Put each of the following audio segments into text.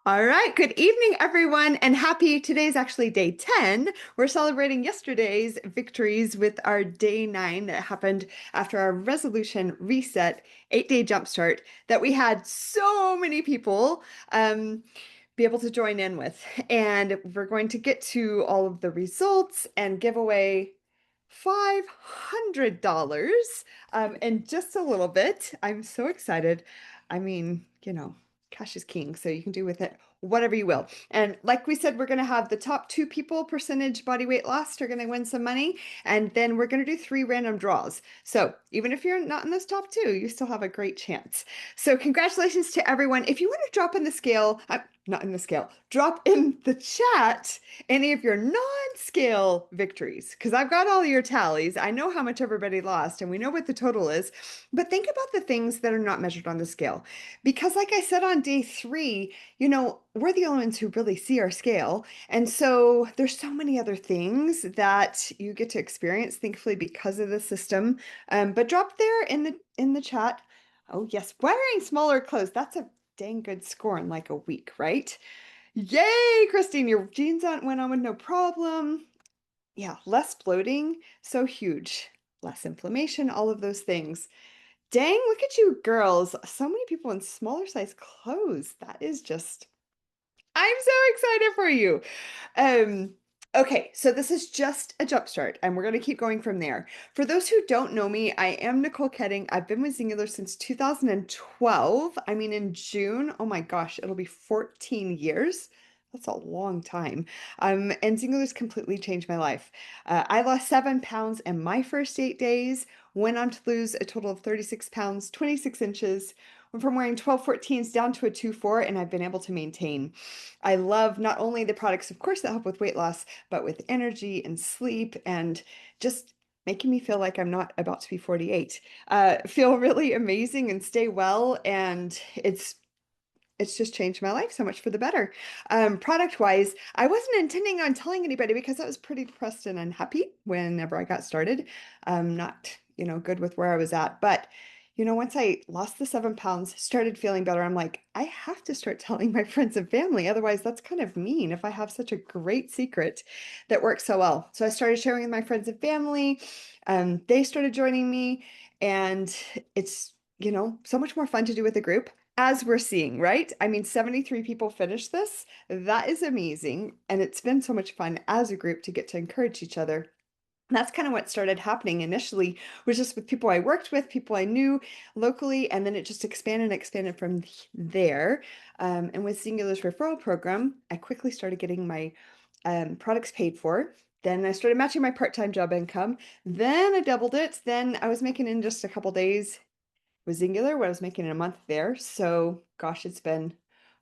All right, good evening, everyone, and happy today's actually day 10. We're celebrating yesterday's victories with our day 9 that happened after our resolution reset 8-day jumpstart that we had so many people be able to join in with. And we're going to get to all of the results and give away $500 in just a little bit. I'm so excited. I mean, cash is king, so you can do with it whatever you will. And like we said, we're going to have the top 2 people percentage body weight lost are going to win some money. And then we're going to do 3 random draws. So even if you're not in those top 2, you still have a great chance. So congratulations to everyone. If you want to drop in the scale, not in the scale, drop in the chat any of your non-scale victories, because I've got all your tallies. I know how much everybody lost and we know what the total is, but think about the things that are not measured on the scale. Because like I said on day 3, we're the only ones who really see our scale. And so there's so many other things that you get to experience, thankfully, because of the system. But drop there in the chat. Oh, yes, wearing smaller clothes. That's a dang good score in like a week, right? Yay, Christine, your jeans went on with no problem. Yeah, less bloating, so huge. Less inflammation, all of those things. Dang, look at you girls. So many people in smaller size clothes. That is just, I'm so excited for you. Um, okay, so this is just a jump start, and we're going to keep going from there. For those who don't know me, I am Nicole Ketting. I've been with Zingular since 2012. I mean, in June, oh my gosh, it'll be 14 years. That's a long time. And Zingular's completely changed my life. I lost 7 pounds in my first 8 days, went on to lose a total of 36 pounds, 26 inches, went from wearing 12 14s down to a 2 4, and I've been able to maintain. I love not only the products, of course, that help with weight loss, but with energy and sleep and just making me feel like I'm not about to be 48. Feel really amazing and stay well. And it's just changed my life so much for the better. Product wise, I wasn't intending on telling anybody because I was pretty depressed and unhappy whenever I got started. Not, good with where I was at. But, once I lost the 7 pounds, started feeling better, I'm like, I have to start telling my friends and family. Otherwise, that's kind of mean if I have such a great secret that works so well. So I started sharing with my friends and family. They started joining me, and it's, so much more fun to do with a group as we're seeing, right? I mean, 73 people finished this. That is amazing. And it's been so much fun as a group to get to encourage each other. That's kind of what started happening initially, was just with people I worked with, people I knew locally, and then it just expanded and expanded from there. And with Zingular's referral program, I quickly started getting my products paid for. Then I started matching my part-time job income. Then I doubled it. Then I was making in just a couple days with Zingular, what I was making in a month there. So, gosh, it's been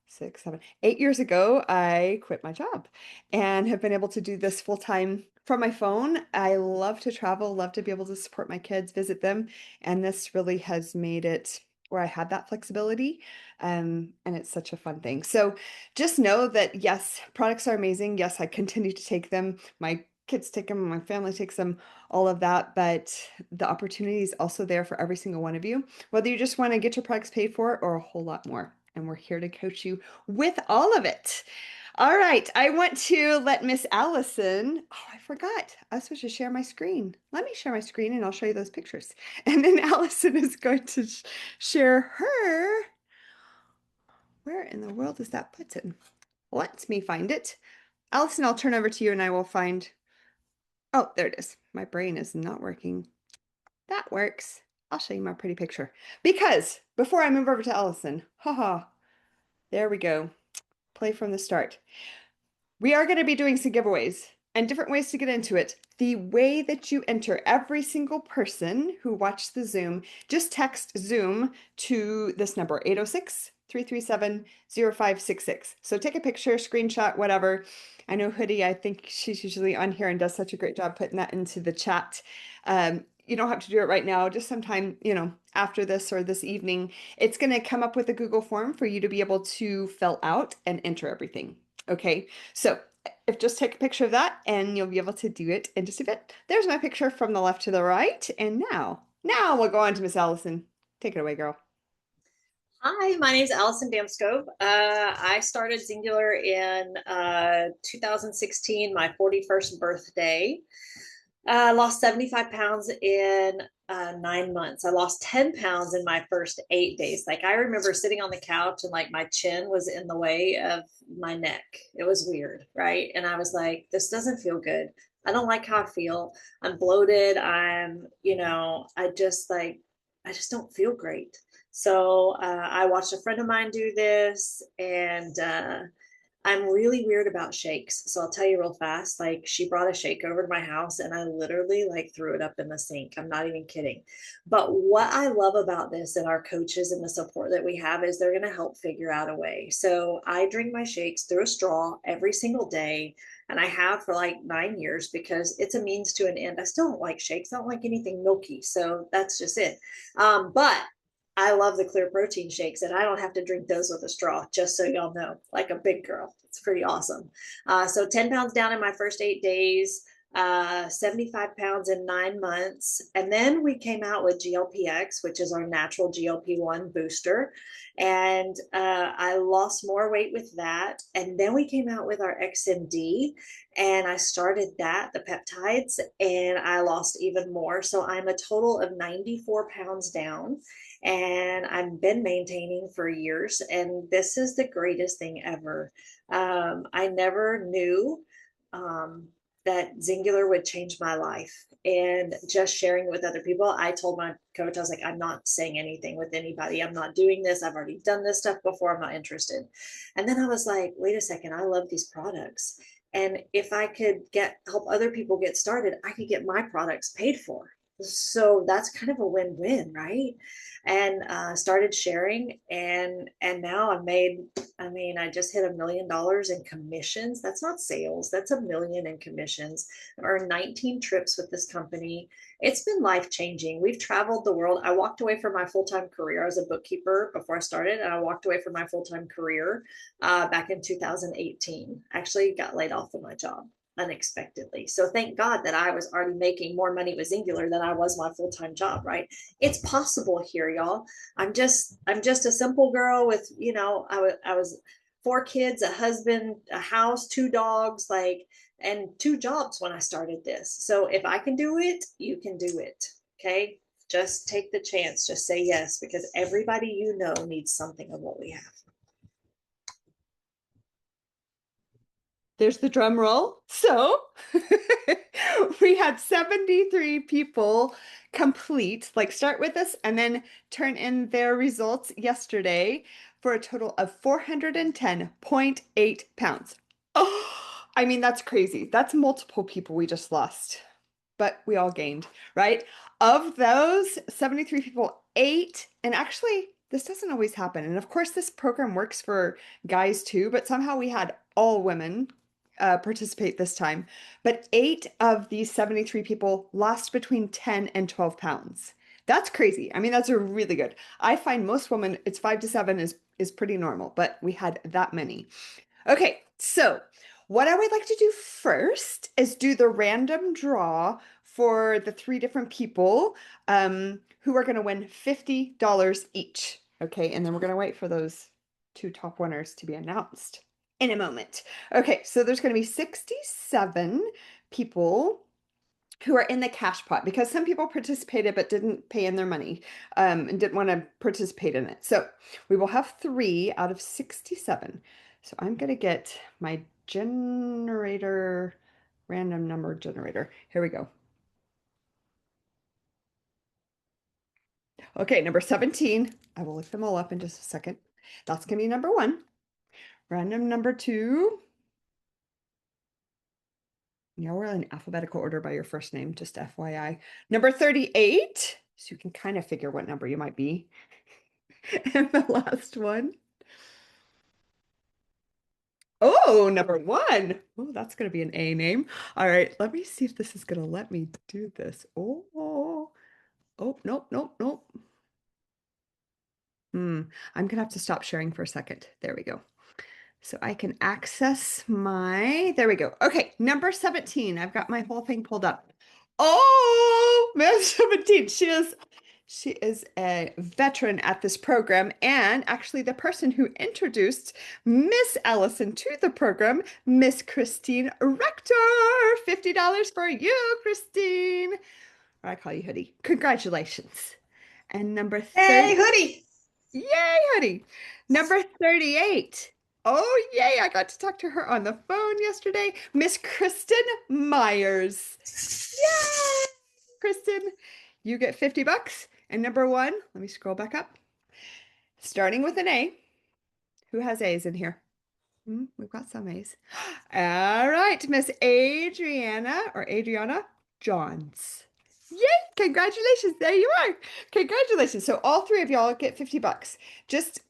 6, 7, 8 years ago, I quit my job and have been able to do this full time from my phone. I love to travel, love to be able to support my kids, visit them. And this really has made it where I had that flexibility. And it's such a fun thing. So just know that yes, products are amazing. Yes, I continue to take them. My kids take them, my family takes them, all of that. But the opportunity is also there for every single one of you, whether you just want to get your products paid for or a whole lot more. And we're here to coach you with all of it. All right, I want to let Miss Allison. Oh, I forgot. I was supposed to share my screen. Let me share my screen and I'll show you those pictures. And then Allison is going to share her. Where in the world is that button? Let me find it. Allison, I'll turn over to you and I will find. Oh, there it is. My brain is not working. That works. I'll show you my pretty picture. Because before I move over to Allison, haha, there we go. Play from the start. We are going to be doing some giveaways and different ways to get into it. The way that you enter, every single person who watched the Zoom, just text Zoom to this number, 806-337-0566. So take a picture, screenshot, whatever. I know Hoodie, I think she's usually on here and does such a great job putting that into the chat. You don't have to do it right now, just sometime, after this or this evening. It's going to come up with a Google form for you to be able to fill out and enter everything. Okay, so if just take a picture of that and you'll be able to do it in just a bit. There's my picture from the left to the right. And now we'll go on to Miss Allison. Take it away, girl. Hi, my name is Allison Damskov. I started Singular in 2016, my 41st birthday. I lost 75 pounds in 9 months. I lost 10 pounds in my first 8 days. Like, I remember sitting on the couch and like my chin was in the way of my neck. It was weird, right? And I was like, this doesn't feel good. I don't like how I feel. I'm bloated. I just don't feel great. So I watched a friend of mine do this, and I'm really weird about shakes. So I'll tell you real fast. Like, she brought a shake over to my house and I literally like threw it up in the sink. I'm not even kidding. But what I love about this and our coaches and the support that we have is they're going to help figure out a way. So I drink my shakes through a straw every single day. And I have for like 9 years because it's a means to an end. I still don't like shakes. I don't like anything milky. So that's just it. But I love the clear protein shakes, and I don't have to drink those with a straw, just so y'all know, like a big girl. It's pretty awesome. So 10 pounds down in my first 8 days, 75 pounds in 9 months. And then we came out with GLPX, which is our natural GLP-1 booster. And I lost more weight with that. And then we came out with our XMD, and I started that, the peptides, and I lost even more. So I'm a total of 94 pounds down, and I've been maintaining for years. And this is the greatest thing ever. I never knew um, that Zingular would change my life. And just sharing it with other people, I told my coach, I was like, I'm not saying anything with anybody. I'm not doing this. I've already done this stuff before. I'm not interested. And then I was like, wait a second, I love these products. And if I could help other people get started, I could get my products paid for. So that's kind of a win-win, right? And started sharing, and now I've made, I mean, I just hit $1 million in commissions. That's not sales, that's $1 million in commissions. I earned 19 trips with this company. It's been life changing. We've traveled the world. I walked away from my full time career. I was a bookkeeper before I started, and I walked away from my full time career back in 2018. Actually, got laid off of my job unexpectedly. So thank God that I was already making more money with Zingular than I was my full time job. Right? It's possible here, y'all. I'm just a simple girl with, I was 4 kids, a husband, a house, 2 dogs, like, and 2 jobs when I started this. So if I can do it, you can do it. Okay. Just take the chance. Just say yes, because everybody you know needs something of what we have. There's the drum roll. So we had 73 people complete, like start with us and then turn in their results yesterday for a total of 410.8 pounds. Oh, I mean, that's crazy. That's multiple people we just lost, but we all gained, right? Of those 73 people, eight, and actually, this doesn't always happen. And of course, this program works for guys too, but somehow we had all women participate this time. But eight of these 73 people lost between 10 and 12 pounds. That's crazy. I mean, that's a really good. I find most women, it's 5 to 7 is pretty normal, but we had that many. Okay, so what I would like to do first is do the random draw for the three different people who are going to win $50 each. Okay, and then we're going to wait for those two top winners to be announced in a moment. Okay, so there's going to be 67 people who are in the cash pot because some people participated but didn't pay in their money and didn't want to participate in it. So we will have 3 out of 67. So I'm going to get my generator, random number generator. Here we go. Okay, number 17. I will look them all up in just a second. That's going to be number 1. Random number 2. Yeah, we're in alphabetical order by your first name, just FYI. Number 38. So you can kind of figure what number you might be. And the last one. Oh, number 1. Oh, that's going to be an A name. All right, let me see if this is going to let me do this. Oh, nope, nope, nope. I'm going to have to stop sharing for a second. There we go. So I can access there we go. Okay, number 17. I've got my whole thing pulled up. Oh, man, 17. She is a veteran at this program and actually the person who introduced Miss Allison to the program, Miss Christine Rector. $50 for you, Christine. Or I call you Hoodie. Congratulations. And number Hey, 30. hoodie. Yay, Hoodie. Number 38. Oh, yay. I got to talk to her on the phone yesterday. Miss Kristen Myers. Yay! Kristen, you get 50 bucks. And number one, let me scroll back up. Starting with an A. Who has A's in here? We've got some A's. All right, Miss Adriana Johns. Yay! Congratulations. There you are. Congratulations. So all three of y'all get 50 bucks. Just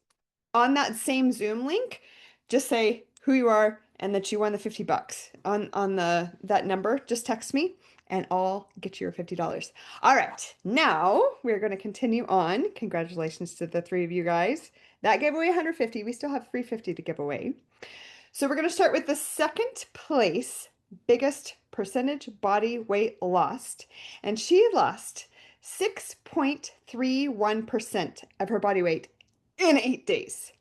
on that same Zoom link, just say who you are and that you won the 50 bucks on that number. Just text me and I'll get you your $50. All right, now we're going to continue on. Congratulations to the three of you guys. That gave away 150. We still have 350 to give away. So we're going to start with the second place biggest percentage body weight lost. And she lost 6.31% of her body weight in 8 days,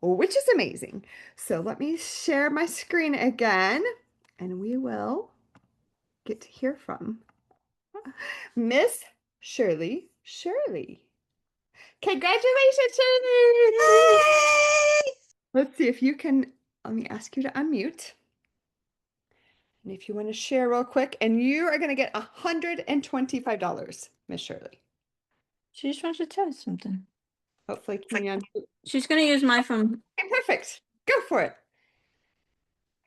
which is amazing. So let me share my screen again and we will get to hear from Miss Shirley Shirley. Congratulations, Shirley! Hey! Let's see if you can, let me ask you to unmute. And if you want to share real quick, and you are going to get $125, Miss Shirley. She just wants to tell us something. Hopefully, can you unmute? She's gonna use my phone. Okay, perfect. Go for it.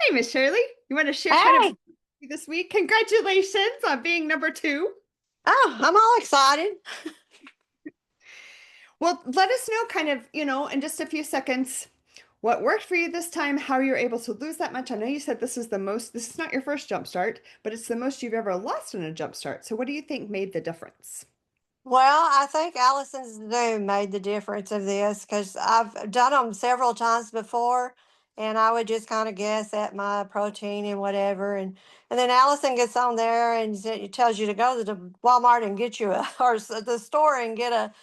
Hey, Miss Shirley, you want to share kind of this week? Congratulations on being number 2. Oh, I'm all excited. Well, let us know kind of, in just a few seconds, what worked for you this time, how you're able to lose that much. I know you said this is not your first jump start, but it's the most you've ever lost in a jump start. So what do you think made the difference? Well, I think Allison's Zoom made the difference of this because I've done them several times before, and I would just kind of guess at my protein and whatever, and then Allison gets on there and it tells you to go to the Walmart and get you the store and get a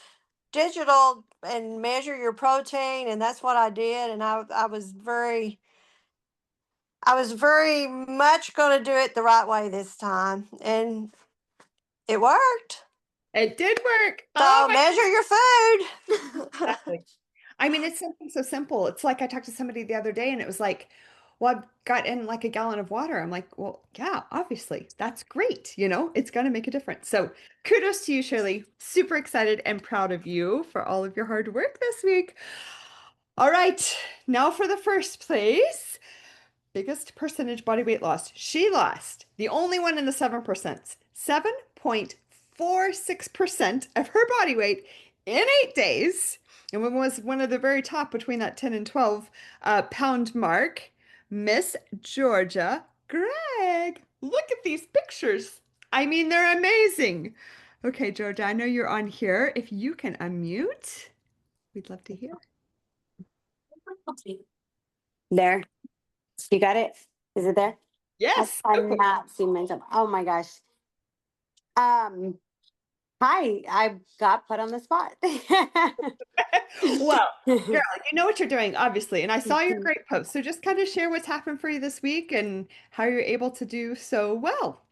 digital and measure your protein, and that's what I did, and I was very much going to do it the right way this time, and it worked. It did work. So measure your food. Exactly. I mean, it's something so simple. It's like I talked to somebody the other day and it was like, well, I've got in like a gallon of water. I'm like, well, yeah, obviously, that's great. It's going to make a difference. So kudos to you, Shirley. Super excited and proud of you for all of your hard work this week. All right, now for the first place. Biggest percentage body weight lost. She lost, the only one in the 7%, 7.46% of her body weight in 8 days. And was one of the very top between that 10 and 12 pound mark. Miss Georgia Gregg. Look at these pictures. I mean, they're amazing. Okay, Georgia, I know you're on here. If you can unmute, we'd love to hear. There. You got it? Is it there? Yes. I cannot see myself. Oh my gosh. Hi, I got put on the spot. Well, girl, you know what you're doing, obviously. And I saw your great post. So just kind of share what's happened for you this week and how you're able to do so well.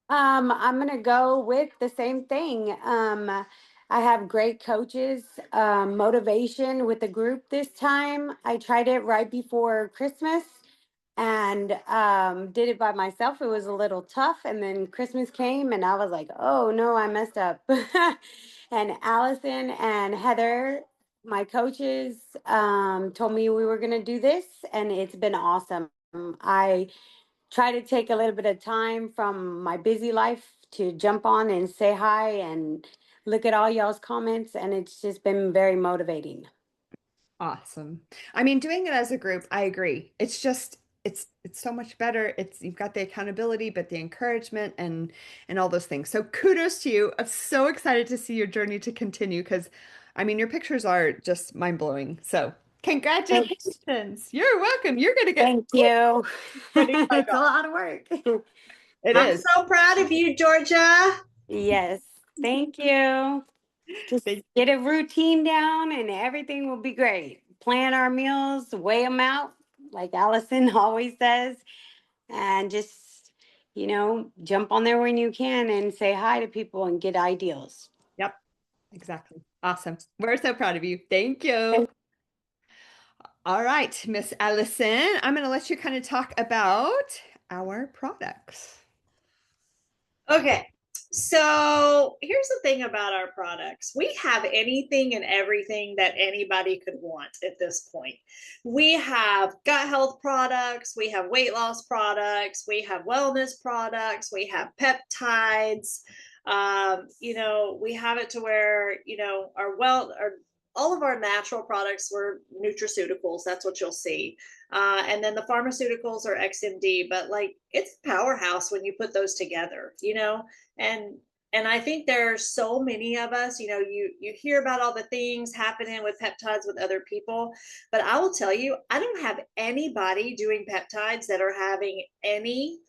I'm gonna go with the same thing. I have great coaches, motivation with the group this time. I tried it right before Christmas and did it by myself. It was a little tough, and then Christmas came, and I was like, "Oh no, I messed up." And Allison and Heather, my coaches, told me we were gonna do this, and it's been awesome. I try to take a little bit of time from my busy life to jump on and say hi and look at all y'all's comments, and it's just been very motivating. Awesome. I mean, doing it as a group, I agree. It's just it's so much better. You've got the accountability, but the encouragement and all those things. So kudos to you. I'm so excited to see your journey to continue because I mean, your pictures are just mind-blowing. So congratulations. You're welcome. You're gonna get Thank you. $25. It's a lot of work. It I'm is. so proud of you, Georgia. Yes. Thank you. Just Thank- get a routine down and everything will be great. Plan our meals, weigh them out, like Allison always says, and just, jump on there when you can and say hi to people and get ideals. Yep, exactly. Awesome. We're so proud of you. Thank you. All right, Miss Allison, I'm going to let you kind of talk about our products. Okay, so here's the thing about our products. We have anything and everything that anybody could want at this point. We have gut health products, we have weight loss products, we have wellness products, we have peptides. We have it to where, all of our natural products were nutraceuticals. That's what you'll see. And then the pharmaceuticals are XMD, but like it's a powerhouse when you put those together, and I think there's so many of us, you hear about all the things happening with peptides with other people, but I will tell you, I don't have anybody doing peptides that are having any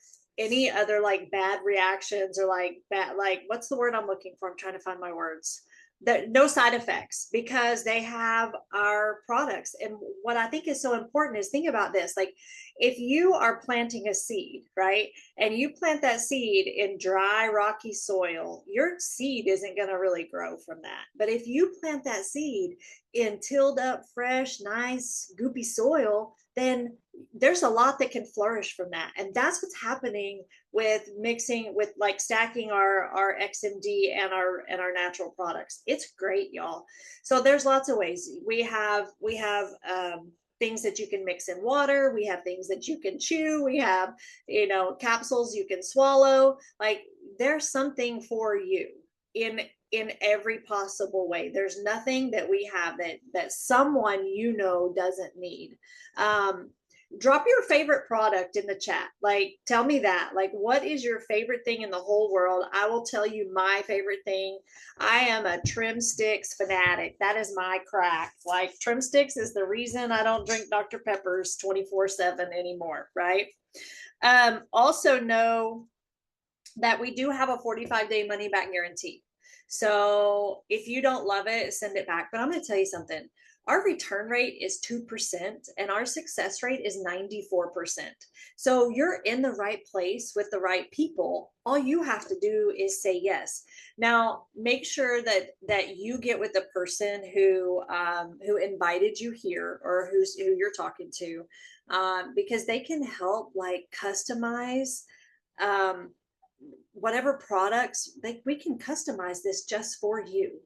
other like bad reactions or like bad, like what's the word I'm looking for? I'm trying to find my words. No side effects because they have our products. And what I think is so important is think about this. Like if you are planting a seed, right? And you plant that seed in dry, rocky soil, your seed isn't going to really grow from that. But if you plant that seed in tilled up, fresh, nice, goopy soil, then there's a lot that can flourish from that. And that's what's happening with mixing with like stacking our XMD and our natural products. It's great, y'all. So there's lots of ways. We have things that you can mix in water. We have things that you can chew. We have, capsules you can swallow. Like there's something for you in every possible way. There's nothing that we have that someone doesn't need. Drop your favorite product in the chat. Like tell me that. Like what is your favorite thing in the whole world? I will tell you my favorite thing. I am a Trim Sticks fanatic. That is my crack. Like Trim Sticks is the reason I don't drink Dr. Peppers 24/7 anymore, right? Also know that we do have a 45-day money back guarantee. So if you don't love it, send it back. But I'm going to tell you something. Our return rate is 2% and our success rate is 94%. So you're in the right place with the right people. All you have to do is say yes. Now, make sure that you get with the person who invited you here or who you're talking to, because they can help like customize whatever products we can customize this just for you.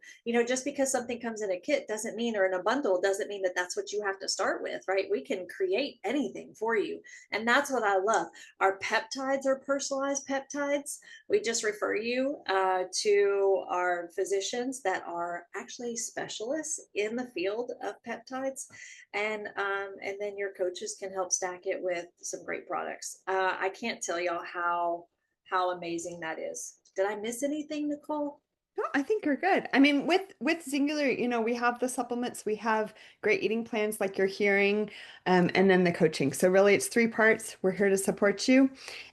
Just because something comes in a kit doesn't mean, or in a bundle doesn't mean that that's what you have to start with, right? We can create anything for you. And that's what I love. Our peptides are personalized peptides. We just refer you to our physicians that are actually specialists in the field of peptides. And then your coaches can help stack it with some great products. I can't tell y'all how amazing that is. Did I miss anything, Nicole? No, I think you're good. I mean, with Singular, we have the supplements, we have great eating plans like you're hearing, and then the coaching. So really it's 3 parts. We're here to support you.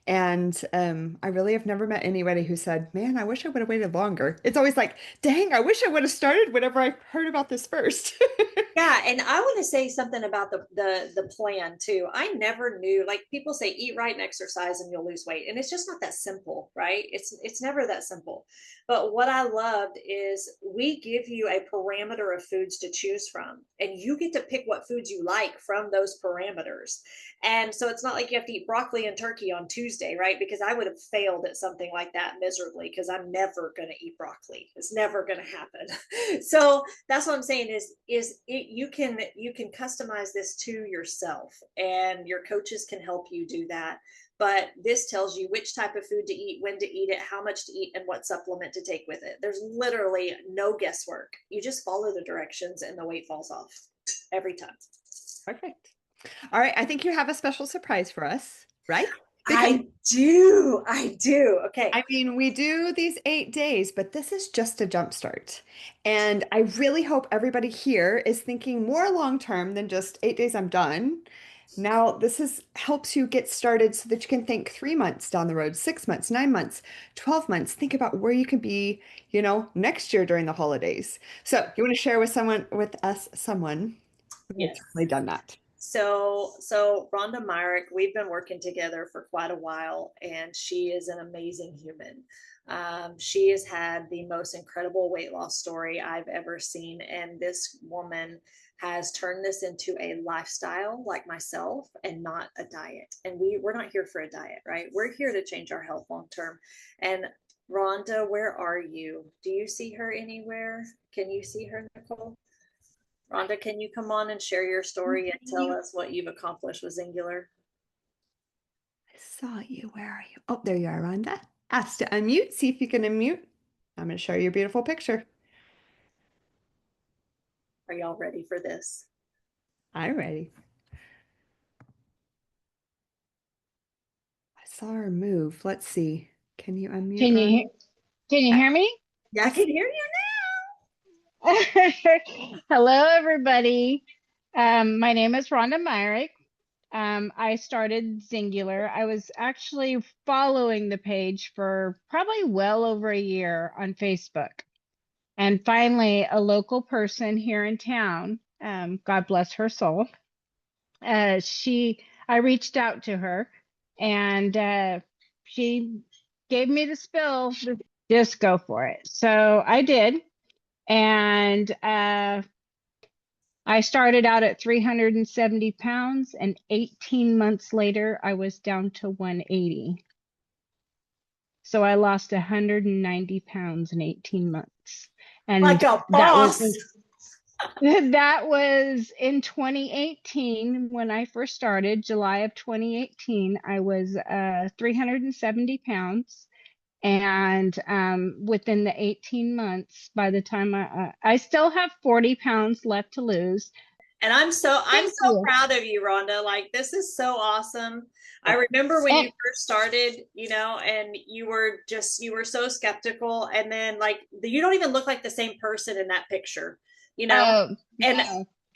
And I really have never met anybody who said, man, I wish I would have waited longer. It's always like, dang, I wish I would have started whenever I heard about this first. Yeah, and I want to say something about the plan too. I never knew, like people say eat right and exercise and you'll lose weight. And it's just not that simple, right? It's never that simple. But what I loved is we give you a parameter of foods to choose from, and you get to pick what foods you like from those parameters. And so it's not like you have to eat broccoli and turkey on Tuesday, right? Because I would have failed at something like that miserably because I'm never going to eat broccoli. It's never going to happen. So that's what I'm saying is you can customize this to yourself, and your coaches can help you do that. But this tells you which type of food to eat, when to eat it, how much to eat, and what supplement to take with it. There's literally no guesswork. You just follow the directions and the weight falls off every time. Perfect. All right. I think you have a special surprise for us, right? I do. Okay. I mean, we do these 8 days, but this is just a jump start. And I really hope everybody here is thinking more long term than just 8 days, I'm done. Now, helps you get started so that you can think 3 months down the road, 6 months, 9 months, 12 months. Think about where you can be, next year during the holidays. So, you want to share with someone who has Yes. certainly done that? So Rhonda Myrick, we've been working together for quite a while, and she is an amazing human. She has had the most incredible weight loss story I've ever seen, and this woman has turned this into a lifestyle like myself and not a diet. And we're not here for a diet, right? We're here to change our health long term. And Rhonda, where are you? Do you see her anywhere? Can you see her, Nicole? Rhonda, can you come on and share your story and tell us what you've accomplished with Zingular? I saw you. Where are you? Oh, there you are, Rhonda. Ask to unmute. See if you can unmute. I'm going to show you a beautiful picture. Are y'all ready for this? I'm ready. I saw her move. Let's see. Can you unmute, Can you Rhonda? can you hear me? I Yes. can hear you Hello, everybody. My name is Rhonda Myrick. I started Zingular. I was actually following the page for probably well over a year on Facebook. And finally, a local person here in town, God bless her soul, I reached out to her and she gave me the spill, just go for it. So I did. And I started out at 370 pounds, and 18 months later, I was down to 180. So I lost 190 pounds in 18 months. And like a boss. that was in 2018 when I first started, July of 2018. I was 370 pounds. And within the 18 months, by the time I still have 40 pounds left to lose. And I'm so Thank you. proud of you, Rhonda. Like, this is so awesome. I remember when you first started, and you were so skeptical, and then like you don't even look like the same person in that picture, and No.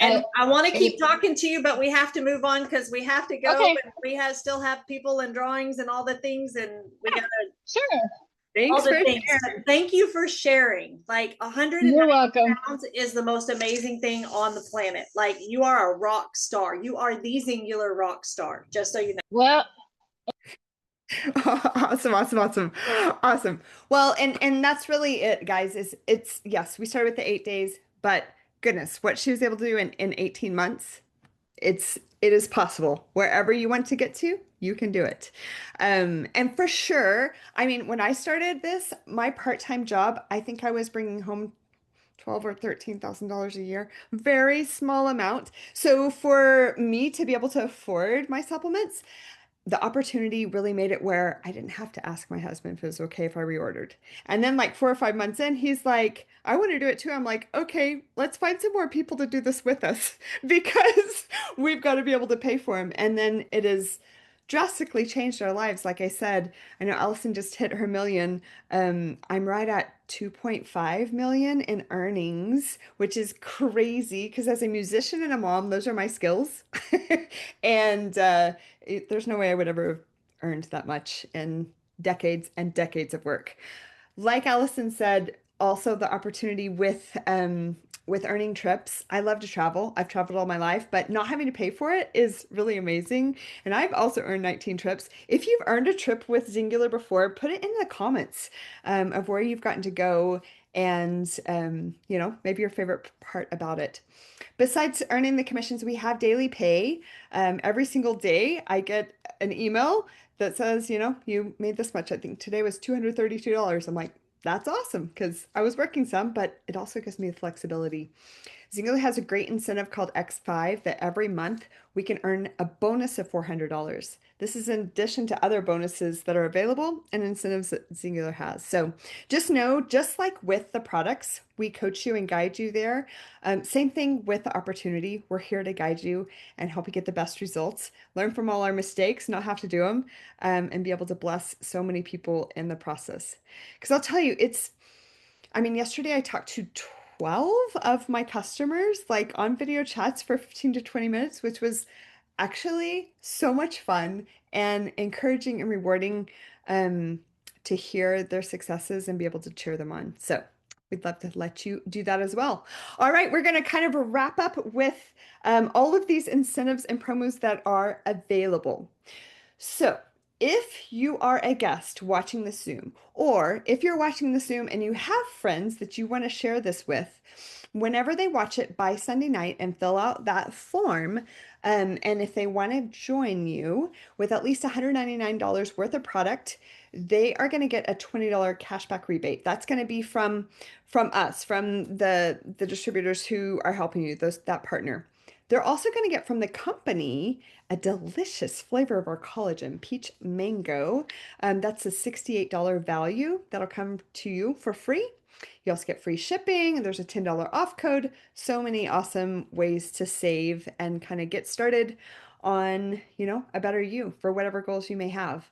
and I want to keep talking to you, but we have to move on because we have to go. Okay. And we still have people and drawings and all the things, and we gotta Sure. Thanks all the for things. sharing. Thank you for sharing. Like, 190 You're welcome. pounds is the most amazing thing on the planet. Like, you are a rock star. You are the Zingular rock star, just so you know. Well, Awesome. Well, and that's really it, guys. It's yes, we started with the 8 days, but goodness, what she was able to do in 18 months, it is possible. Wherever you want to get to, you can do it. And for sure, I mean, when I started this, my part-time job, I think I was bringing home 12 or $13,000 a year, very small amount. So for me to be able to afford my supplements, the opportunity really made it where I didn't have to ask my husband if it was okay if I reordered. And then like 4 or 5 months in, he's like, I want to do it too. I'm like, okay, let's find some more people to do this with us because we've got to be able to pay for them. And then it has drastically changed our lives. Like I said, I know Allison just hit her million. I'm right at 2.5 million in earnings, which is crazy because as a musician and a mom, those are my skills. And there's no way I would ever have earned that much in decades and decades of work. Like Allison said, also the opportunity with earning trips. I love to travel. I've traveled all my life, but not having to pay for it is really amazing. And I've also earned 19 trips. If you've earned a trip with Zingular before, put it in the comments of where you've gotten to go and maybe your favorite part about it. Besides earning the commissions, we have daily pay. Every single day, I get an email that says, you made this much. I think today was $232. I'm like, that's awesome because I was working some, but it also gives me the flexibility. Zingular has a great incentive called X5 that every month we can earn a bonus of $400. This is in addition to other bonuses that are available and incentives that Zingular has. So just know, just like with the products, we coach you and guide you there. Same thing with the opportunity. We're here to guide you and help you get the best results, learn from all our mistakes, not have to do them, and be able to bless so many people in the process. Because I'll tell you, yesterday I talked to 12 of my customers like on video chats for 15 to 20 minutes, which was actually so much fun and encouraging and rewarding to hear their successes and be able to cheer them on. So we'd love to let you do that as well. All right, we're going to kind of wrap up with all of these incentives and promos that are available. So, if you are a guest watching the Zoom, or if you're watching the Zoom and you have friends that you want to share this with, whenever they watch it by Sunday night and fill out that form, and if they want to join you with at least $199 worth of product, they are going to get a $20 cashback rebate. That's going to be from us, from the distributors who are helping you, that partner. They're also going to get from the company a delicious flavor of our collagen, peach mango. That's a $68 value that'll come to you for free. You also get free shipping. There's a $10 off code. So many awesome ways to save and kind of get started on, a better you for whatever goals you may have.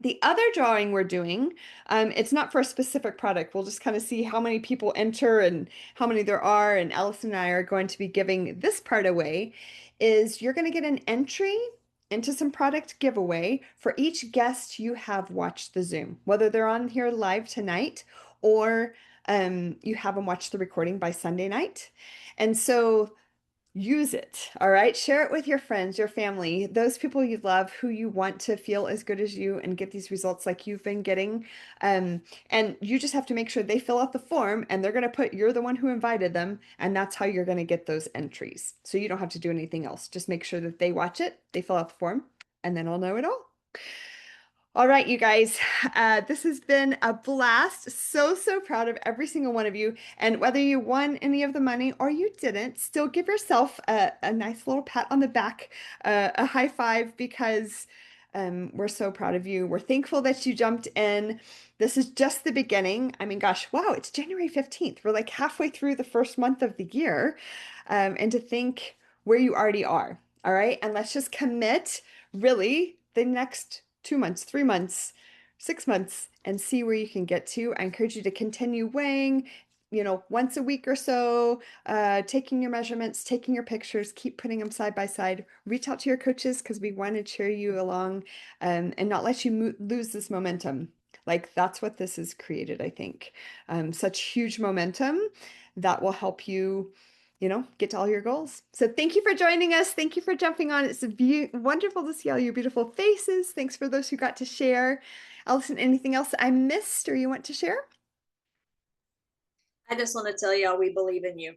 The other drawing we're doing, it's not for a specific product. We'll just kind of see how many people enter and how many there are. And Allison and I are going to be giving this part away, is you're going to get an entry into some product giveaway for each guest you have watched the Zoom, whether they're on here live tonight or you have them watch the recording by Sunday night. And so use it. All right. Share it with your friends, your family, those people you love who you want to feel as good as you and get these results like you've been getting. And you just have to make sure they fill out the form and they're going to put you're the one who invited them. And that's how you're going to get those entries. So you don't have to do anything else. Just make sure that they watch it, they fill out the form, and then I'll know it all. All right, you guys, this has been a blast. So proud of every single one of you. And whether you won any of the money or you didn't, still give yourself a nice little pat on the back, a high five, because we're so proud of you. We're thankful that you jumped in. This is just the beginning. I mean, gosh, wow, it's January 15th. We're like halfway through the first month of the year. And to think where you already are. All right. And let's just commit really the next 2 months, 3 months, 6 months, and see where you can get to. I encourage you to continue weighing, once a week or so, taking your measurements, taking your pictures, keep putting them side by side. Reach out to your coaches because we want to cheer you along and not let you lose this momentum. Like that's what this has created, I think. Such huge momentum that will help you get to all your goals. So thank you for joining us. Thank you for jumping on. It's wonderful to see all your beautiful faces. Thanks for those who got to share. Allison, anything else I missed or you want to share? I just want to tell y'all we believe in you.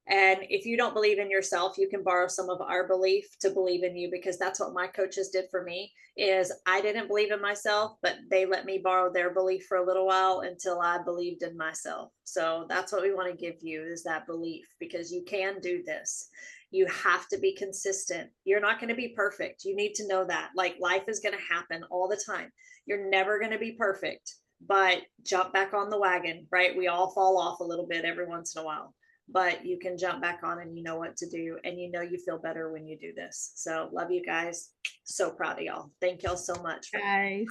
And if you don't believe in yourself, you can borrow some of our belief to believe in you, because that's what my coaches did for me. Is I didn't believe in myself, but they let me borrow their belief for a little while until I believed in myself. So that's what we want to give you, is that belief, because you can do this. You have to be consistent. You're not going to be perfect. You need to know that. Like, life is going to happen all the time. You're never going to be perfect, but jump back on the wagon, right? We all fall off a little bit every once in a while, but you can jump back on and you know what to do. And you feel better when you do this. So love you guys. So proud of y'all. Thank y'all so much. Nice.